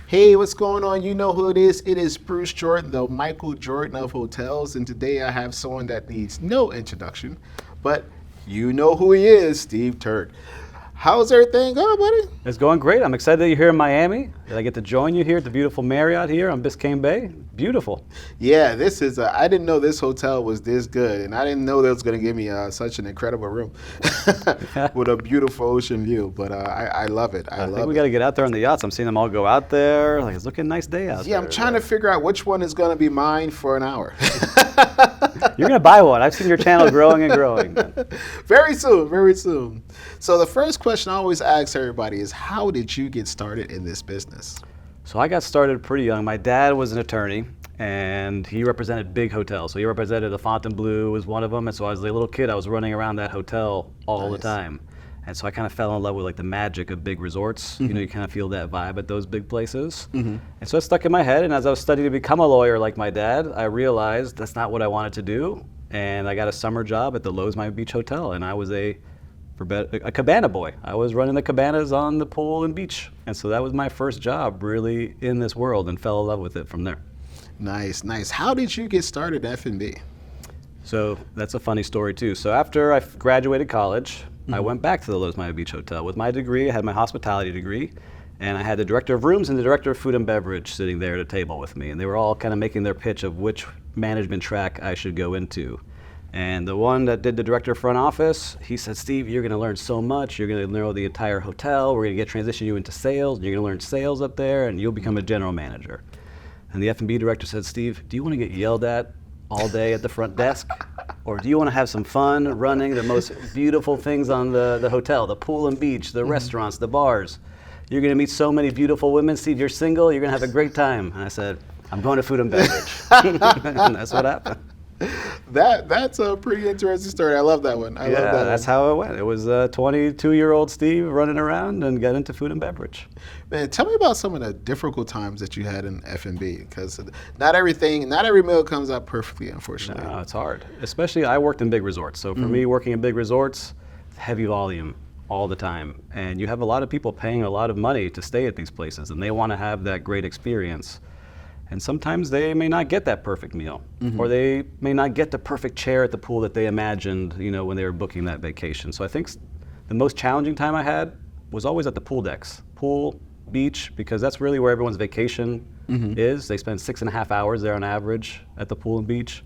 Hey, what's going on? You know who it is. It is Bruce Jordan, the Michael Jordan of hotels. And today I have someone that needs no introduction, but you know who he is, Steve Turk. How's everything going, buddy? It's going great. I'm excited that you're here in Miami. That I get to join you here at the beautiful Marriott here on Biscayne Bay. Beautiful. Yeah, this is, I didn't know this hotel was this good, and I didn't know they was going to give me such an incredible room with a beautiful ocean view, but I love it. I think we got to get out there on the yachts. I'm seeing them all go out there. Like, it's looking a nice day out there. Yeah, I'm trying to figure out which one is going to be mine for an hour. You're going to buy one. I've seen your channel growing and growing. Very soon, very soon. So the first question I always ask everybody is, how did you get started in this business? So I got started pretty young. My dad was an attorney, and he represented big hotels. So he represented the Fontainebleau was one of them. And so as a little kid, I was running around that hotel all the time. And so I kind of fell in love with like the magic of big resorts. Mm-hmm. You know, you kind of feel that vibe at those big places. Mm-hmm. And so it stuck in my head. And as I was studying to become a lawyer like my dad, I realized that's not what I wanted to do. And I got a summer job at the Lowe's Miami Beach Hotel. And I was a cabana boy. I was running the cabanas on the pool and beach. And so that was my first job really in this world, and fell in love with it from there. Nice, nice. How did you get started at F&B? So that's a funny story too. So after I graduated college, I went back to the Lowe's Miami Beach Hotel with my degree. I had my hospitality degree, and I had the director of rooms and the director of food and beverage sitting there at a table with me. And they were all kind of making their pitch of which management track I should go into. And the one that did the director of front office, he said, Steve, you're going to learn so much. You're going to know the entire hotel. We're going to transition you into sales. You're going to learn sales up there, and you'll become a general manager. And the F&B director said, Steve, do you want to get yelled at all day at the front desk? Or do you want to have some fun running the most beautiful things on the hotel, the pool and beach, the restaurants, the bars? You're going to meet so many beautiful women. Steve, you're single. You're going to have a great time. And I said, I'm going to food and beverage. And that's what happened. That's a pretty interesting story. I love that one. I love that that's one. how it went. It was 22-year-old Steve running around and got into food and beverage. Man, tell me about some of the difficult times that you had in F&B, because not every meal comes out perfectly, unfortunately. No, it's hard. Especially, I worked in big resorts. So for me, working in big resorts, heavy volume all the time. And you have a lot of people paying a lot of money to stay at these places, and they want to have that great experience. And sometimes they may not get that perfect meal, or they may not get the perfect chair at the pool that they imagined, you know, when they were booking that vacation. So I think the most challenging time I had was always at the pool decks, pool, beach, because that's really where everyone's vacation is. They spend 6.5 hours there on average at the pool and beach.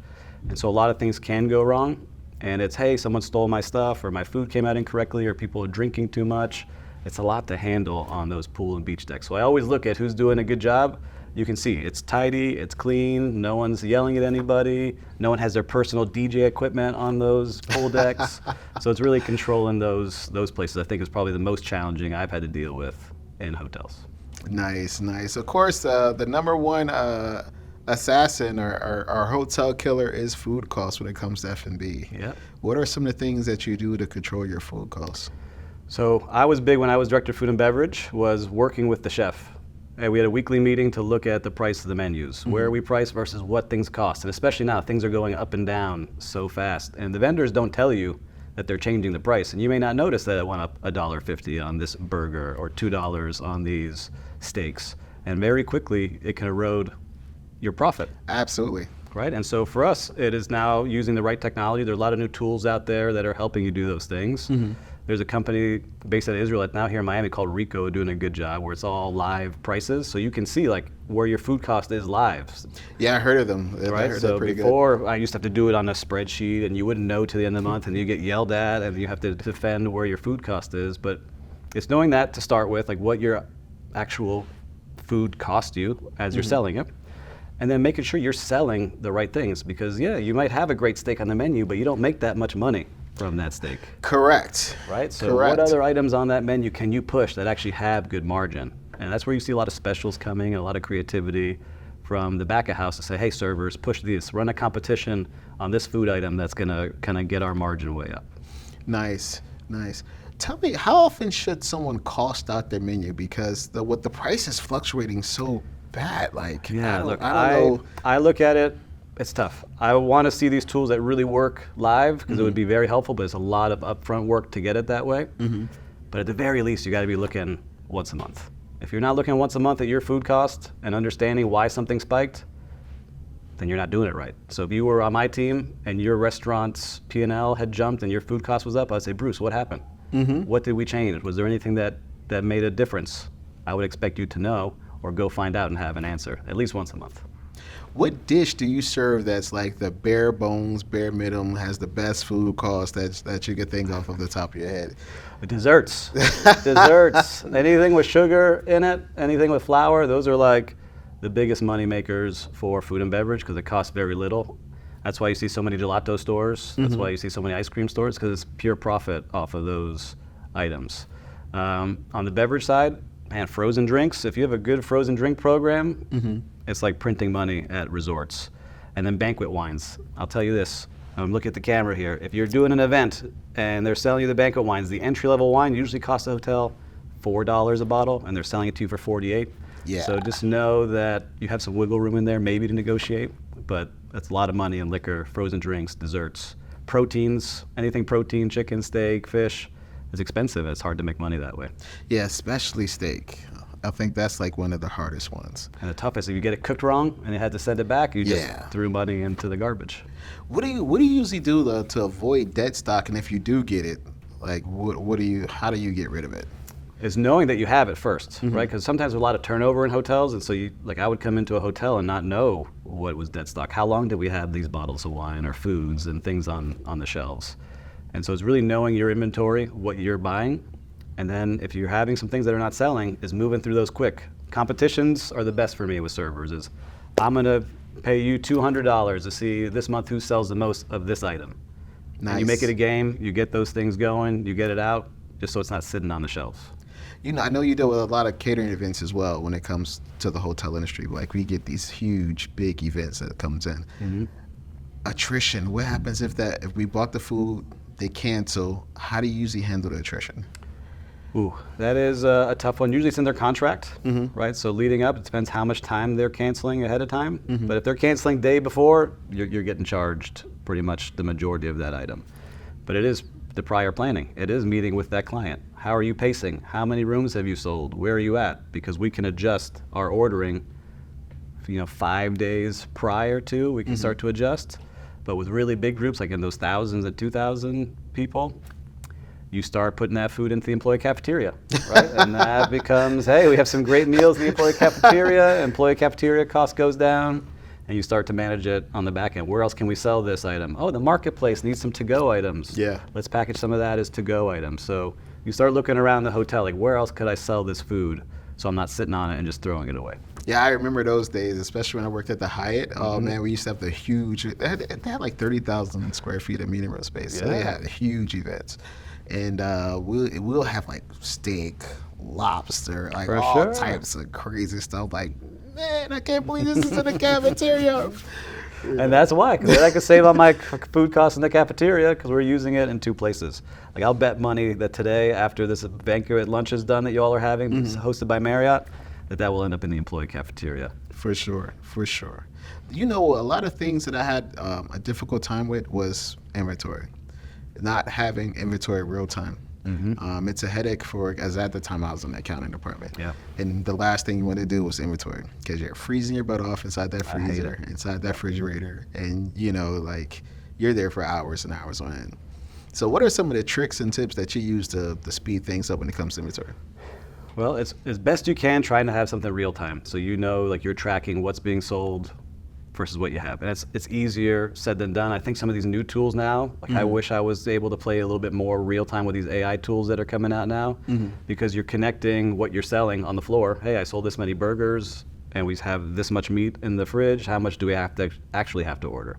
And so a lot of things can go wrong. And it's, hey, someone stole my stuff, or my food came out incorrectly, or people are drinking too much. It's a lot to handle on those pool and beach decks. So I always look at who's doing a good job. You can see it's tidy, it's clean, no one's yelling at anybody, no one has their personal DJ equipment on those pool decks. So it's really controlling those places, I think, is probably the most challenging I've had to deal with in hotels. Nice, nice. Of course, the number one assassin or hotel killer is food costs when it comes to F&B. Yep. What are some of the things that you do to control your food costs? So I was big when I was director of food and beverage, was working with the chef. And we had a weekly meeting to look at the price of the menus, where we price versus what things cost. And especially now, things are going up and down so fast. And the vendors don't tell you that they're changing the price. And you may not notice that it went up $1.50 on this burger or $2 on these steaks. And very quickly, it can erode your profit. Absolutely. Right? And so for us, it is now using the right technology. There are a lot of new tools out there that are helping you do those things. There's a company based out of Israel now here in Miami called Rico doing a good job, where it's all live prices. So you can see like where your food cost is live. Yeah, I heard of them. Right? I heard so pretty before, good. I used to have to do it on a spreadsheet, and you wouldn't know till the end of the month, and you get yelled at, and you have to defend where your food cost is. But it's knowing that to start with, like what your actual food cost you as you're selling it. And then making sure you're selling the right things, because yeah, you might have a great steak on the menu, but you don't make that much money from that steak. Correct. Right? So what other items on that menu can you push that actually have good margin? And that's where you see a lot of specials coming, a lot of creativity from the back of house to say, hey, servers, push these, run a competition on this food item that's gonna kind of get our margin way up. Nice, nice. Tell me, how often should someone cost out their menu? Because with the prices fluctuating so bad, like, yeah, I don't know. I look at it, it's tough. I want to see these tools that really work live, because it would be very helpful, but it's a lot of upfront work to get it that way. But at the very least, you got to be looking once a month. If you're not looking once a month at your food cost and understanding why something spiked, then you're not doing it right. So if you were on my team and your restaurant's P&L had jumped and your food cost was up, I'd say, Bruce, what happened? What did we change? Was there anything that made a difference? I would expect you to know or go find out and have an answer at least once a month. What dish do you serve that's like the bare bones, bare minimum, has the best food cost that you could think of the top of your head? Desserts. Desserts. Anything with sugar in it, anything with flour, those are like the biggest money makers for food and beverage because it costs very little. That's why you see so many gelato stores. That's why you see so many ice cream stores because it's pure profit off of those items. On the beverage side, man, frozen drinks. If you have a good frozen drink program, it's like printing money at resorts. And then banquet wines. I'll tell you this. Look at the camera here. If you're doing an event and they're selling you the banquet wines, the entry-level wine usually costs the hotel $4 a bottle, and they're selling it to you for $48. Yeah. So just know that you have some wiggle room in there, maybe to negotiate, but that's a lot of money in liquor, frozen drinks, desserts, proteins, anything protein, chicken, steak, fish. It's expensive. It's hard to make money that way. Yeah, especially steak. I think that's like one of the hardest ones. And the toughest, if you get it cooked wrong and you had to send it back, you just Yeah. threw money into the garbage. What do you usually do to avoid dead stock? And if you do get it, like how do you get rid of it? Is knowing that you have it first, right? Because sometimes there's a lot of turnover in hotels, and so I would come into a hotel and not know what was dead stock. How long did we have these bottles of wine or foods and things on the shelves? And so it's really knowing your inventory, what you're buying, and then if you're having some things that are not selling, is moving through those quick. Competitions are the best for me with servers. Is I'm gonna pay you $200 to see this month who sells the most of this item. Nice. And you make it a game, you get those things going, you get it out, just so it's not sitting on the shelves. You know, I know you deal with a lot of catering events as well when it comes to the hotel industry. Like we get these huge, big events that comes in. Attrition. What happens if we bought the food, they cancel? How do you usually handle the attrition? Ooh, that is a tough one. Usually it's in their contract, right? So leading up, it depends how much time they're canceling ahead of time. But if they're canceling day before, you're getting charged pretty much the majority of that item. But it is the prior planning. It is meeting with that client. How are you pacing? How many rooms have you sold? Where are you at? Because we can adjust our ordering, 5 days prior to, we can start to adjust. But with really big groups, like in those thousands and 2,000 people, you start putting that food into the employee cafeteria, right? And that becomes, hey, we have some great meals in the employee cafeteria. Employee cafeteria cost goes down, and you start to manage it on the back end. Where else can we sell this item? Oh, the marketplace needs some to-go items. Yeah. Let's package some of that as to-go items. So you start looking around the hotel, like where else could I sell this food so I'm not sitting on it and just throwing it away? Yeah, I remember those days, especially when I worked at the Hyatt. Oh man, we used to have the huge. They had like 30,000 square feet of meeting room space, so they Yeah. had huge events, and we'll have like steak, lobster, like For all sure. types of crazy stuff. Like, man, I can't believe this is in the cafeteria. And that's why, because I could save on my food costs in the cafeteria because we're using it in two places. Like I'll bet money that today, after this banquet lunch is done that you all are having, hosted by Marriott, that will end up in the employee cafeteria. For sure, for sure. You know, a lot of things that I had a difficult time with was inventory. Not having inventory real time. It's a headache as at the time I was in the accounting department. Yeah. And the last thing you want to do was inventory because you're freezing your butt off inside that I hate freezer, it. inside that refrigerator, and like you're there for hours and hours on end. So what are some of the tricks and tips that you use to speed things up when it comes to inventory? Well, it's as best you can trying to have something real time. So like you're tracking what's being sold versus what you have. And it's easier said than done. I think some of these new tools now, like I wish I was able to play a little bit more real time with these AI tools that are coming out now because you're connecting what you're selling on the floor. Hey, I sold this many burgers and we have this much meat in the fridge. How much do we actually have to order?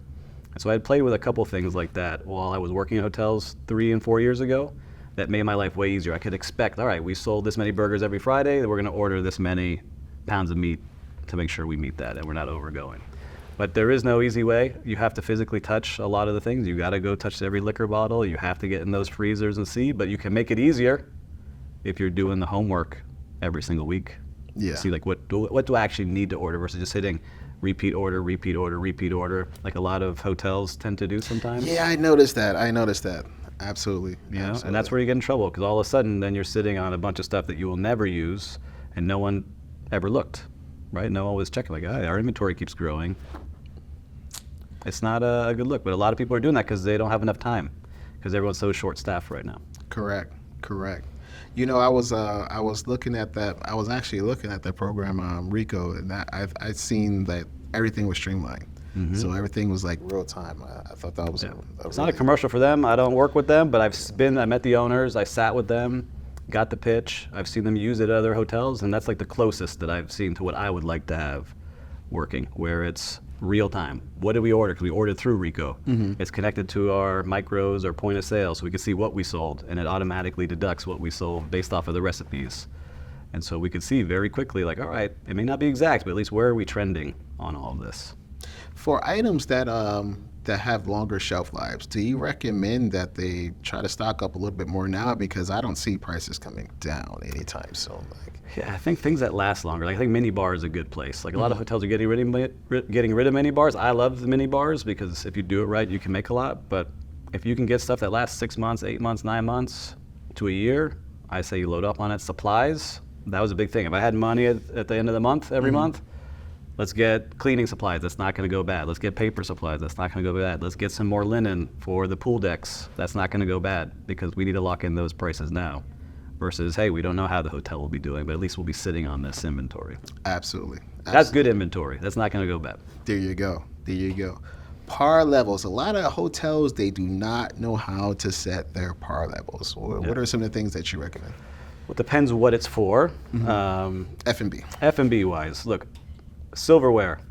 And so I had played with a couple things like that while I was working in hotels 3 and 4 years ago. That made my life way easier. I could expect, all right, we sold this many burgers every Friday, that we're gonna order this many pounds of meat to make sure we meet that and we're not overgoing. But there is no easy way. You have to physically touch a lot of the things. You gotta go touch every liquor bottle. You have to get in those freezers and see, but you can make it easier if you're doing the homework every single week. Yeah. See like what do I actually need to order versus just hitting repeat order, repeat order, repeat order, like a lot of hotels tend to do sometimes. Yeah, I noticed that. Absolutely. You know, Absolutely. and that's where you get in trouble because all of a sudden then you're sitting on a bunch of stuff that you will never use, and no one ever looked, right? No one was checking, like, our inventory keeps growing. It's not a good look, but a lot of people are doing that because they don't have enough time, because everyone's so short-staffed right now. Correct. You know, I was looking at that. I was actually looking at that program, Rico, and I've seen that everything was streamlined. So everything was like real time. I thought that was It's not a commercial for them. I don't work with them, but I met the owners. I sat with them, got the pitch. I've seen them use it at other hotels, and that's like the closest that I've seen to what I would like to have working, where it's real time. What did we order? Because we ordered through Rico. It's connected to our micros or point of sale, so we can see what we sold, and it automatically deducts what we sold based off of the recipes. And so we could see very quickly, like, all right, it may not be exact, but at least where are we trending on all of this? For items that have longer shelf lives, do you recommend that they try to stock up a little bit more now? Because I don't see prices coming down anytime soon. Yeah, I think things that last longer. Like, I think mini bar is a good place. Like, a lot of hotels are getting rid of mini bars. I love the mini bars because if you do it right, you can make a lot. But if you can get stuff that lasts 6 months, 8 months, 9 months to a year, I say you load up on it. Supplies, that was a big thing. If I had money at the end of the month, every month, let's get cleaning supplies. That's not going to go bad. Let's get paper supplies. That's not going to go bad. Let's get some more linen for the pool decks. That's not going to go bad because we need to lock in those prices now. Versus, hey, we don't know how the hotel will be doing, but at least we'll be sitting on this inventory. Absolutely. That's good inventory. That's not going to go bad. There you go. Par levels. A lot of hotels, they do not know how to set their par levels. What are some of the things that you recommend? Well, it depends what it's for. F&B. F&B wise, look, silverware.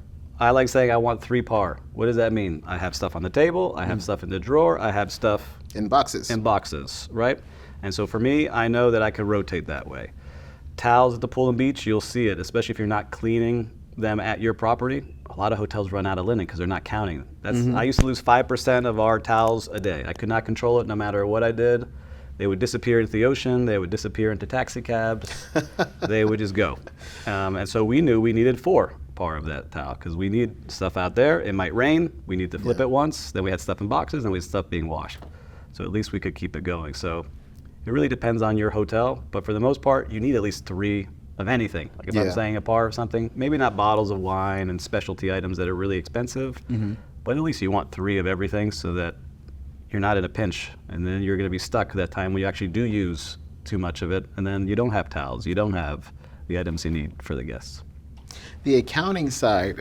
I like saying I want 3 par. What does that mean? I have stuff on the table. I have stuff in the drawer. I have stuff in boxes, right? And so for me, I know that I can rotate that way. Towels at the pool and beach, you'll see it, especially if you're not cleaning them at your property. A lot of hotels run out of linen because they're not counting. I used to lose 5% of our towels a day. I could not control it no matter what I did. They would disappear into the ocean. They would disappear into taxi cabs. They would just go. And so we knew we needed 4 par of that towel because we need stuff out there. It might rain. We need to flip it once. Then we had stuff in boxes and we had stuff being washed. So at least we could keep it going. So it really depends on your hotel, but for the most part, you need at least 3 of anything. Like if I'm saying a par of something, maybe not bottles of wine and specialty items that are really expensive, but at least you want 3 of everything so that you're not in a pinch, and then you're going to be stuck that time when you actually do use too much of it, and then you don't have towels, you don't have the items you need for the guests. The accounting side,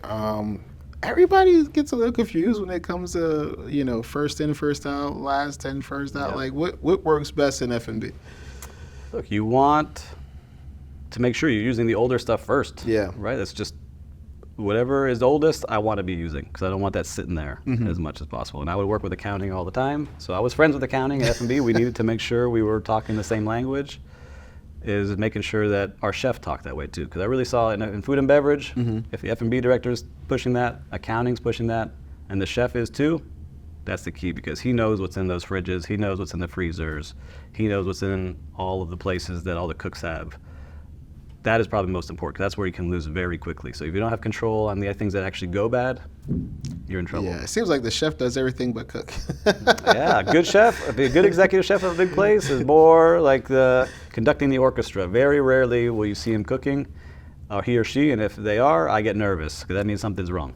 everybody gets a little confused when it comes to, first in, first out, last in, first out. Like, what works best in F&B? Look, you want to make sure you're using the older stuff first. Yeah. Right? That's just whatever is oldest, I want to be using because I don't want that sitting there as much as possible. And I would work with accounting all the time. So I was friends with accounting at F&B. We needed to make sure we were talking the same language. Is making sure that our chef talked that way too, because I really saw it in food and beverage. If the F&B director is pushing that, accounting's pushing that, and the chef is too, that's the key because he knows what's in those fridges, he knows what's in the freezers, he knows what's in all of the places that all the cooks have. That is probably most important because that's where you can lose very quickly. So if you don't have control on the things that actually go bad, you're in trouble. Yeah, it seems like the chef does everything but cook. Yeah, a good chef, a good executive chef of a big place is more like conducting the orchestra. Very rarely will you see him cooking, or he or she, and if they are, I get nervous because that means something's wrong.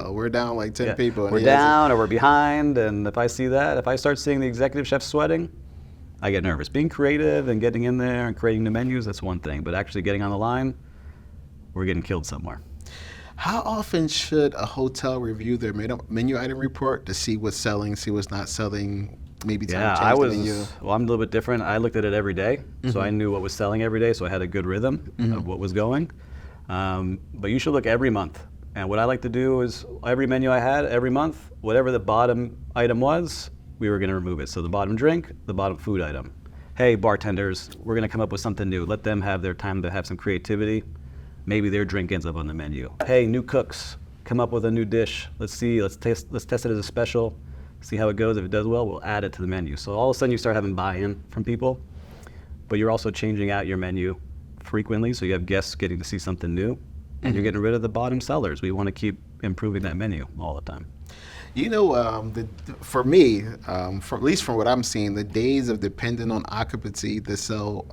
We're down like 10 people. We're down or we're behind, and if I see that, if I start seeing the executive chef sweating, I get nervous. Being creative and getting in there and creating the menus, that's one thing, but actually getting on the line, we're getting killed somewhere. How often should a hotel review their menu item report to see what's selling, see what's not selling, maybe time to change the menu? Well, I'm a little bit different. I looked at it every day, so I knew what was selling every day, so I had a good rhythm of what was going. But you should look every month. And what I like to do is every menu I had every month, whatever the bottom item was, we were going to remove it. So the bottom drink, the bottom food item. Hey, bartenders, we're going to come up with something new. Let them have their time to have some creativity. Maybe their drink ends up on the menu. Hey, new cooks, come up with a new dish. Let's see, let's test it as a special, see how it goes. If it does well, we'll add it to the menu. So all of a sudden you start having buy-in from people, but you're also changing out your menu frequently, so you have guests getting to see something new, and you're getting rid of the bottom sellers. We want to keep improving that menu all the time. For me, at least from what I'm seeing, the days of depending on occupancy to sell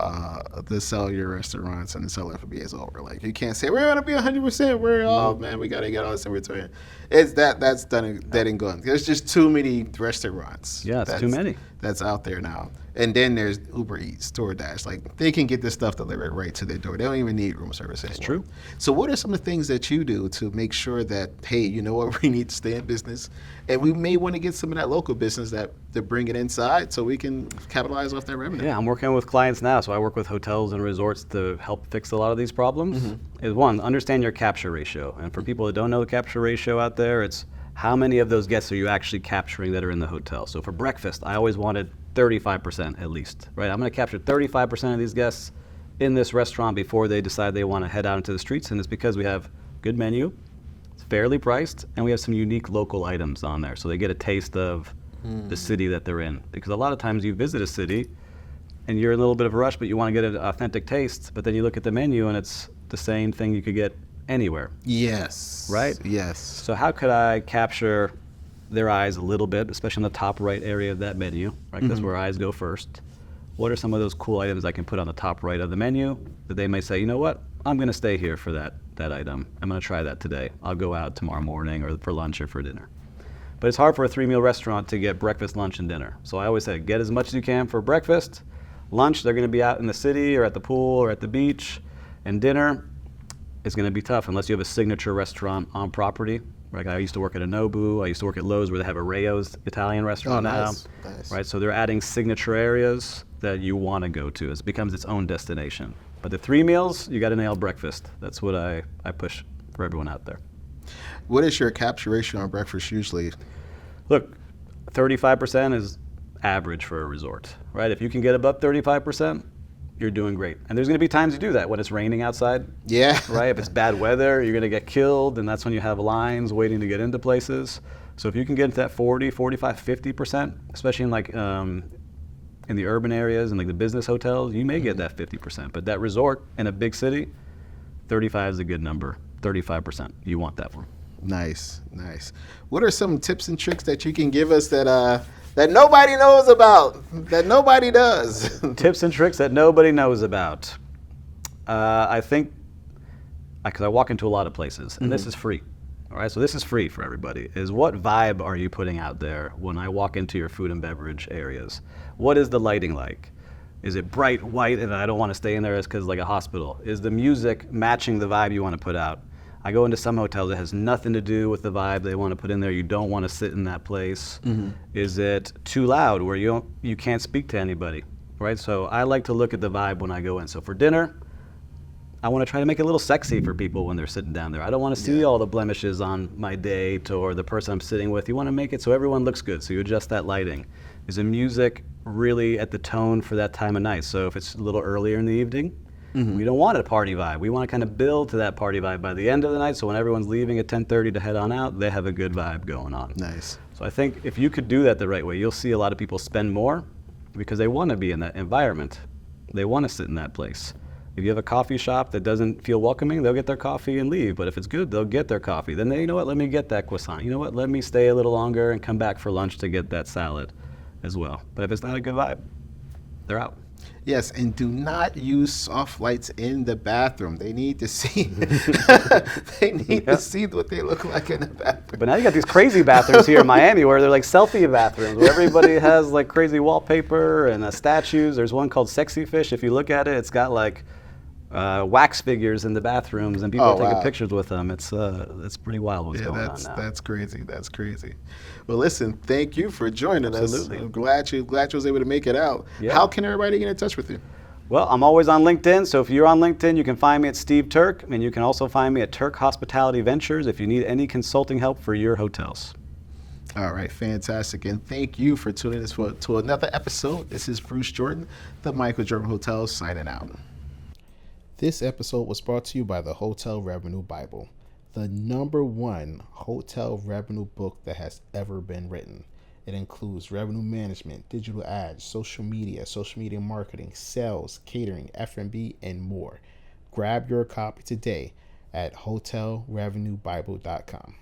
your restaurants and to sell F&B is over. Like you can't say we're gonna be 100%. Man, we gotta get all this in return. That's done dead and gone. There's just too many restaurants. Yeah, it's too many. That's out there now. And then there's Uber Eats, DoorDash. Like they can get this stuff delivered right to their door. They don't even need room service anymore. It's true. So what are some of the things that you do to make sure that, hey, you know what, we need to stay in business, and we may want to get some of that local business to bring it inside so we can capitalize off that revenue? Yeah, I'm working with clients now, so I work with hotels and resorts to help fix a lot of these problems. Is one, understand your capture ratio. And for people that don't know the capture ratio out there, it's how many of those guests are you actually capturing that are in the hotel. So for breakfast, I always wanted 35% at least, right? I'm gonna capture 35% of these guests in this restaurant before they decide they wanna head out into the streets, and it's because we have good menu, it's fairly priced, and we have some unique local items on there, so they get a taste of the city that they're in. Because a lot of times you visit a city, and you're in a little bit of a rush, but you wanna get an authentic taste, but then you look at the menu and it's the same thing you could get anywhere. Yes. Right? Yes. So how could I capture their eyes a little bit, especially in the top right area of that menu, right? That's where eyes go first. What are some of those cool items I can put on the top right of the menu that they may say, you know what, I'm gonna stay here for that item. I'm gonna try that today. I'll go out tomorrow morning or for lunch or for dinner. But it's hard for a 3-meal restaurant to get breakfast, lunch, and dinner. So I always say, get as much as you can for breakfast. Lunch, they're gonna be out in the city or at the pool or at the beach. And dinner, it's gonna be tough unless you have a signature restaurant on property. Like I used to work at a Nobu, I used to work at Lowe's where they have a Rayo's Italian restaurant now. Nice. Right, so they're adding signature areas that you wanna go to. It becomes its own destination. But the 3 meals, you gotta nail breakfast. That's what I push for everyone out there. What is your capture ratio on breakfast usually? Look, 35% is average for a resort, right? If you can get above 35%, you're doing great. And there's gonna be times you do that when it's raining outside. Yeah. Right, if it's bad weather, you're gonna get killed, and that's when you have lines waiting to get into places. So if you can get into that 40, 45, 50%, especially in like in the urban areas and like the business hotels, you may get that 50%. But that resort in a big city, 35 is a good number. 35%, you want that one. Nice. What are some tips and tricks that you can give us that nobody knows about, that nobody does? Tips and tricks that nobody knows about. I think, because I walk into a lot of places, and this is free. All right, so this is free for everybody, is what vibe are you putting out there when I walk into your food and beverage areas? What is the lighting like? Is it bright white and I don't want to stay in there because like a hospital? Is the music matching the vibe you want to put out? I go into some hotels that has nothing to do with the vibe they want to put in there. You don't want to sit in that place. Is it too loud where you can't speak to anybody, right? So I like to look at the vibe when I go in. So for dinner, I want to try to make it a little sexy for people when they're sitting down there. I don't want to see all the blemishes on my date or the person I'm sitting with. You want to make it so everyone looks good, so you adjust that lighting. Is the music really at the tone for that time of night? So if it's a little earlier in the evening, we don't want a party vibe. We want to kind of build to that party vibe by the end of the night, so when everyone's leaving at 10:30 to head on out, they have a good vibe going on. Nice. So I think if you could do that the right way, you'll see a lot of people spend more because they want to be in that environment. They want to sit in that place. If you have a coffee shop that doesn't feel welcoming, they'll get their coffee and leave. But if it's good, they'll get their coffee. Then they, you know what, let me get that croissant. You know what, let me stay a little longer and come back for lunch to get that salad as well. But if it's not a good vibe, they're out. Yes, and do not use soft lights in the bathroom. They need to see. They need to see what they look like in the bathroom. But now you got these crazy bathrooms here in Miami where they're like selfie bathrooms where everybody has like crazy wallpaper and statues. There's one called Sexy Fish. If you look at it, it's got like wax figures in the bathrooms and people are taking pictures with them. It's pretty wild what's going on now. That's crazy. That's crazy. Well, listen, thank you for joining us. I'm glad you was able to make it out. Yeah. How can everybody get in touch with you? Well, I'm always on LinkedIn, so if you're on LinkedIn, you can find me at Steve Turk, and you can also find me at Turk Hospitality Ventures if you need any consulting help for your hotels. All right, fantastic. And thank you for tuning in to another episode. This is Bruce Jordan, the Michael Jordan Hotels, signing out. This episode was brought to you by the Hotel Revenue Bible, the #1 hotel revenue book that has ever been written. It includes revenue management, digital ads, social media marketing, sales, catering, F&B, and more. Grab your copy today at hotelrevenuebible.com.